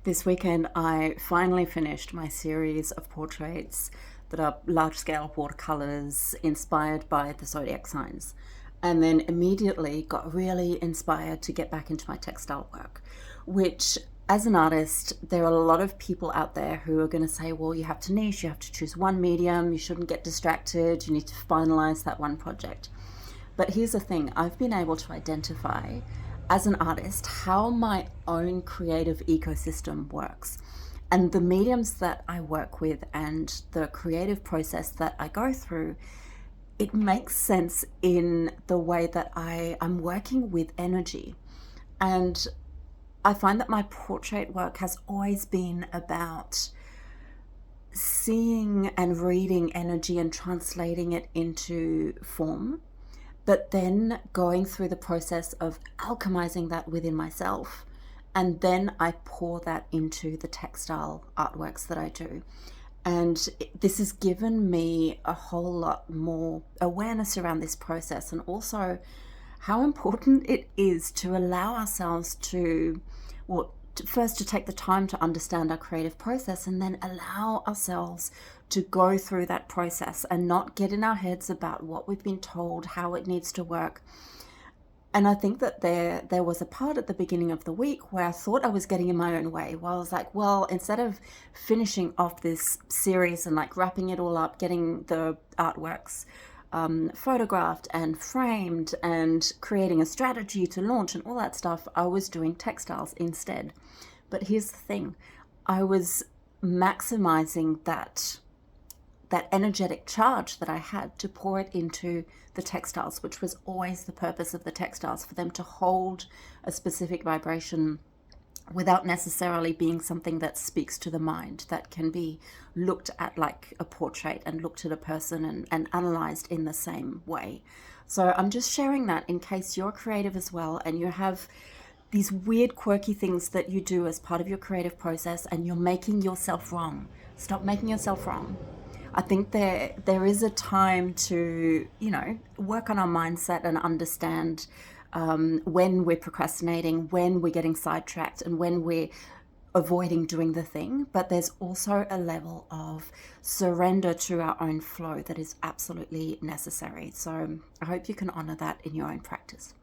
This weekend, I finally finished my series of portraits that are large scale watercolors inspired by the zodiac signs. And then immediately got really inspired to get back into my textile work, which, as an artist, there are a lot of people out there who are going to say, well, you have to niche, you have to choose one medium, you shouldn't get distracted, you need to finalize that one project. But here's the thing, I've been able to identify as an artist how my own creative ecosystem works. And the mediums that I work with and the creative process that I go through, it makes sense in the way that I'm working with energy. And I find that my portrait work has always been about seeing and reading energy and translating it into form, but then going through the process of alchemizing that within myself. And then I pour that into the textile artworks that I do. And this has given me a whole lot more awareness around this process, and also how important it is to allow ourselves to, well, first to take the time to understand our creative process, and then allow ourselves to go through that process and not get in our heads about what we've been told, how it needs to work. And I think that there was a part at the beginning of the week where I thought I was getting in my own way, where I was like, well, instead of finishing off this series and like wrapping it all up, getting the artworks photographed and framed and creating a strategy to launch and all that stuff, I was doing textiles instead. But here's the thing, I was maximizing that energetic charge that I had to pour it into the textiles, which was always the purpose of the textiles, for them to hold a specific vibration without necessarily being something that speaks to the mind, that can be looked at like a portrait and looked at a person and analyzed in the same way. So I'm just sharing that in case you're creative as well and you have these weird quirky things that you do as part of your creative process and you're making yourself wrong. Stop making yourself wrong. I think there is a time to, work on our mindset and understand when we're procrastinating, when we're getting sidetracked, and when we're avoiding doing the thing. But there's also a level of surrender to our own flow that is absolutely necessary. So I hope you can honor that in your own practice.